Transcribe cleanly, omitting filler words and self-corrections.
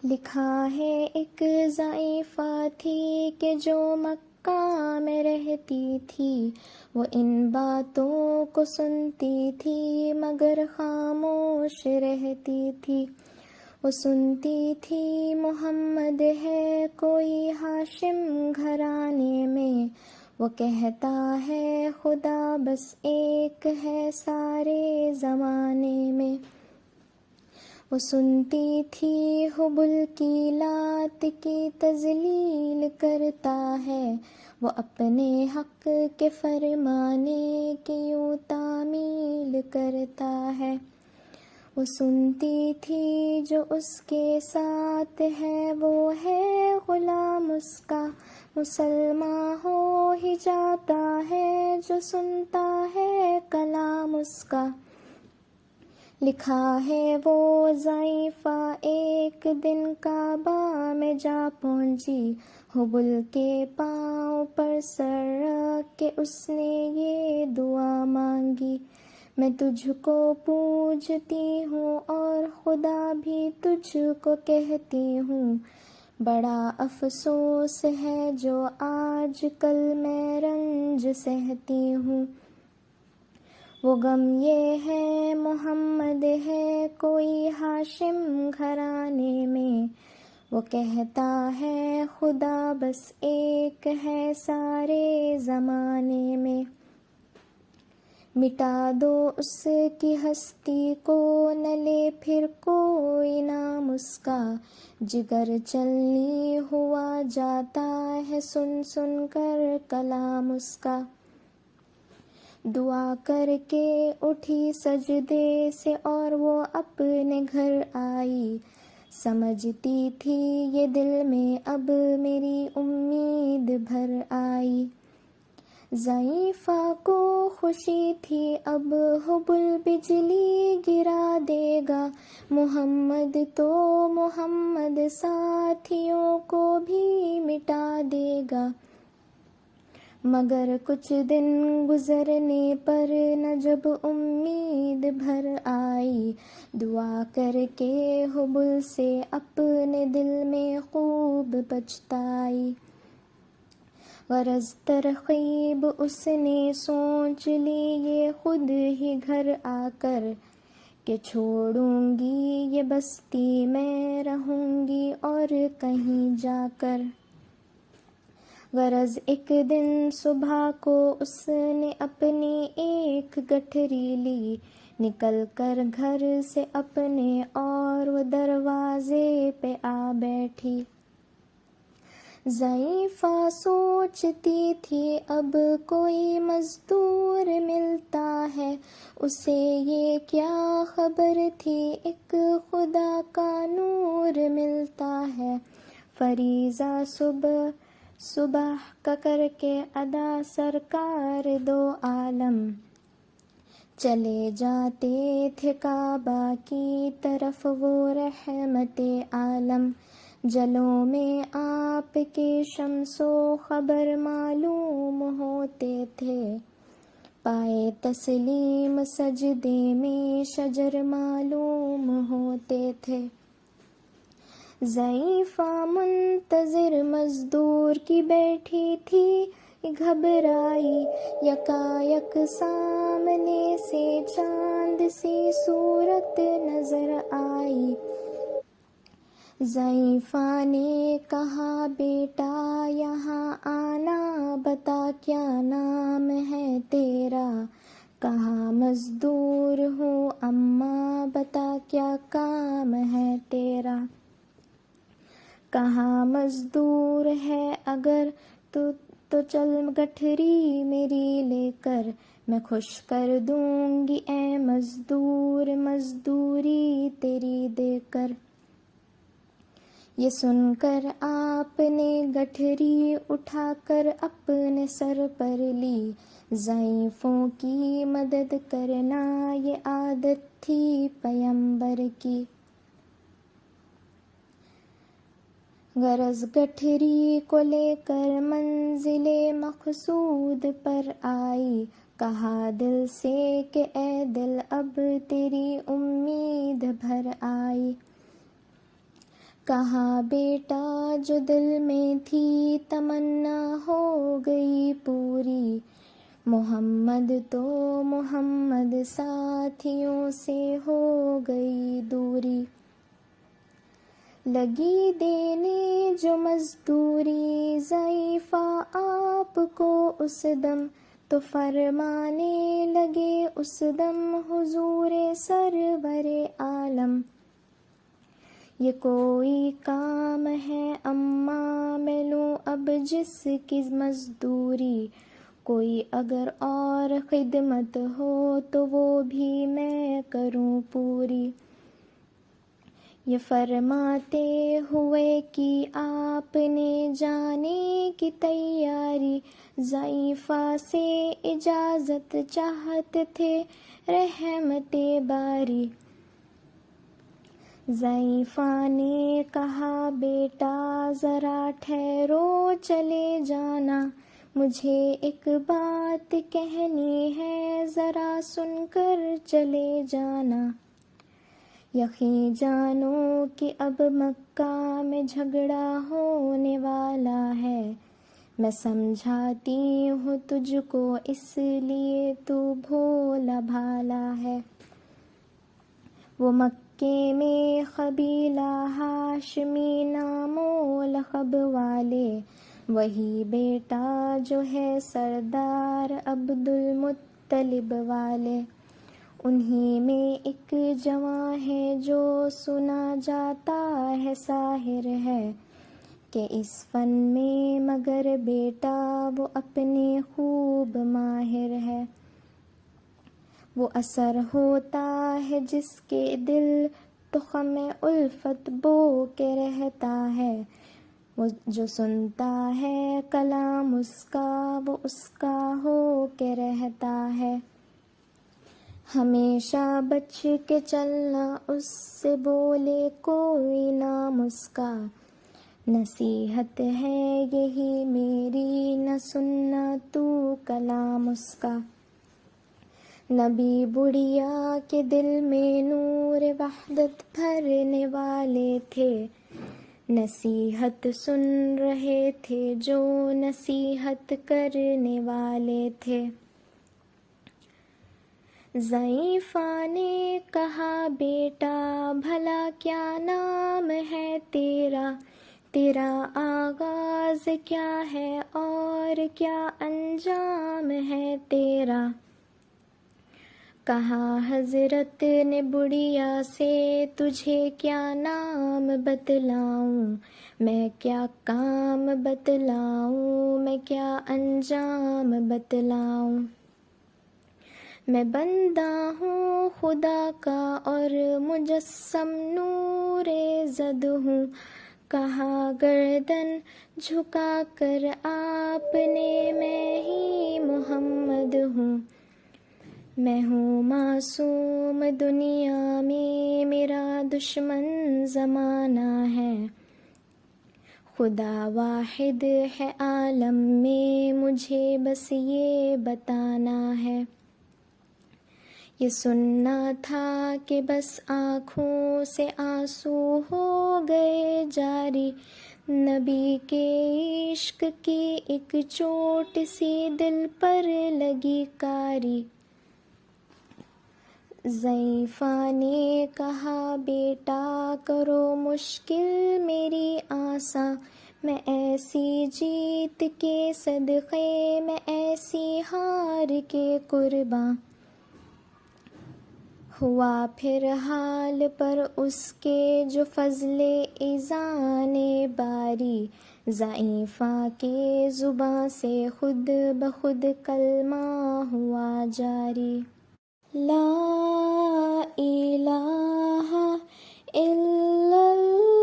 لکھا ہے ایک ضعیفہ تھی کہ جو مکہ میں رہتی تھی، وہ ان باتوں کو سنتی تھی مگر خاموش رہتی تھی۔ وہ سنتی تھی محمد ہے کوئی ہاشم گھرانے میں، وہ کہتا ہے خدا بس ایک ہے سارے زمانے میں۔ وہ سنتی تھی حبل کی لات کی تذلیل کرتا ہے، وہ اپنے حق کے فرمانے کی یوں تعمیل کرتا ہے۔ وہ سنتی تھی جو اس کے ساتھ ہے وہ ہے غلام اس کا، مسلمان ہو ہی جاتا ہے جو سنتا ہے کلام اس کا۔ لکھا ہے وہ ضعیفہ ایک دن کعبہ میں جا پہنچی، حبل کے پاؤں پر سر رکھ کے اس نے یہ دعا مانگی، میں تجھ کو پوجتی ہوں اور خدا بھی تجھ کو کہتی ہوں، بڑا افسوس ہے جو آج کل میں رنج سہتی ہوں۔ وہ غم یہ ہے محمد ہے کوئی ہاشم گھرانے میں، وہ کہتا ہے خدا بس ایک ہے سارے زمانے میں۔ مٹا دو اس کی ہستی کو نہ لے پھر کوئی نام اس کا، جگر چلنی ہوا جاتا ہے سن سن کر کلام اس کا۔ دعا کر کے اٹھی سجدے سے اور وہ اپنے گھر آئی، سمجھتی تھی یہ دل میں اب میری امید بھر آئی۔ ضعیفہ کو خوشی تھی اب حبل بجلی گرا دے گا، محمد تو محمد ساتھیوں کو بھی مٹا دے گا۔ مگر کچھ دن گزرنے پر نہ جب امید بھر آئی، دعا کر کے حبل سے اپنے دل میں خوب پچھتائی۔ غرض ترغیب اس نے سوچ لی یہ خود ہی گھر آ کر، کہ چھوڑوں گی یہ بستی میں رہوں گی اور کہیں جا کر۔ غرض ایک دن صبح کو اس نے اپنی ایک گٹھری لی، نکل کر گھر سے اپنے اور وہ دروازے پہ آ بیٹھی۔ ضعیفہ سوچتی تھی اب کوئی مزدور ملتا ہے، اسے یہ کیا خبر تھی ایک خدا کا نور ملتا ہے۔ فریضہ صبح کا کر کے ادا سرکار دو عالم، چلے جاتے تھے کعبہ کی طرف وہ رحمت عالم۔ جلوں میں آپ کے شمس و خبر معلوم ہوتے تھے، پائے تسلیم سجدے میں شجر معلوم ہوتے تھے۔ ضعیفہ منتظر مزدور کی بیٹھی تھی گھبرائی، یکایک سامنے سے چاند سی صورت نظر آئی۔ ضعیفہ نے کہا بیٹا یہاں آنا، بتا کیا نام ہے تیرا؟ کہا مزدور ہوں اماں، بتا کیا کام ہے تیرا؟ کہا مزدور ہے اگر تو چل گٹھری میری لے کر، میں خوش کر دوں گی اے مزدور مزدوری تیری دے کر۔ یہ سن کر آپ نے گٹھری اٹھا کر اپنے سر پر لی، ضعیفوں کی مدد کرنا یہ عادت تھی پیمبر کی۔ غرض گٹھری کو لے کر منزل مقصود پر آئی، کہا دل سے کہ اے دل اب تیری امید بھر آئی۔ کہا بیٹا جو دل میں تھی تمنا ہو گئی پوری، محمد تو محمد ساتھیوں سے ہو گئی دوری، لگی دینے جو مزدوری ضعیفہ آپ کو اس دم، تو فرمانے لگے اس دم حضور سرور عالم، یہ کوئی کام ہے اماں میں لوں اب جس کی مزدوری، کوئی اگر اور خدمت ہو تو وہ بھی میں کروں پوری، یہ فرماتے ہوئے کہ آپ نے جانے کی تیاری، ضعیفہ سے اجازت چاہتے تھے رحمت باری، ضعیفہ نے کہا بیٹا ذرا ٹھہرو چلے جانا، مجھے ایک بات کہنی ہے ذرا سن کر چلے جانا، یقین جانو کہ اب مکہ میں جھگڑا ہونے والا ہے، میں سمجھاتی ہوں تجھ کو اس لیے تو بھولا بھالا ہے، وہ مکے میں قبیلہ ہاشمی نام و لقب والے، وہی بیٹا جو ہے سردار عبد المطلب والے، انہی میں ایک جواں ہے جو سنا جاتا ہے ساحر ہے، کہ اس فن میں مگر بیٹا وہ اپنے خوب ماہر ہے، وہ اثر ہوتا ہے جس کے دل تخم الفت بو کے رہتا ہے، وہ جو سنتا ہے کلام اس کا وہ اس کا ہو کے رہتا ہے، ہمیشہ بچ کے چلنا اس سے بولے کوئی نام اس کا، نصیحت ہے یہی میری نہ سننا تو کلام اس کا، نبی بڑھیا کے دل میں نور وحدت بھرنے والے تھے، نصیحت سن رہے تھے جو نصیحت کرنے والے تھے، ضعیفہ نے کہا بیٹا بھلا کیا نام ہے تیرا، تیرا آغاز کیا ہے اور کیا انجام ہے تیرا، کہا حضرت نے بڑھیا سے تجھے کیا نام بتلاؤں، میں کیا کام بتلاؤں، میں کیا انجام بتلاؤں، میں بندہ ہوں خدا کا اور مجسم نور زد ہوں، کہا گردن جھکا کر آپ نے میں ہی محمد ہوں، میں ہوں معصوم دنیا میں میرا دشمن زمانہ ہے، خدا واحد ہے عالم میں مجھے بس یہ بتانا ہے، یہ سننا تھا کہ بس آنکھوں سے آنسو ہو گئے جاری، نبی کے عشق کی ایک چوٹ سی دل پر لگی کاری، ضعیفہ نے کہا بیٹا کرو مشکل میری آساں، میں ایسی جیت کے صدقے میں ایسی ہار کے قرباں، ہوا پھر حال پر اس کے جو فضل اذان باری، ضعیفہ کے زباں سے خود بخود کلمہ ہوا جاری، لا الہ الا اللہ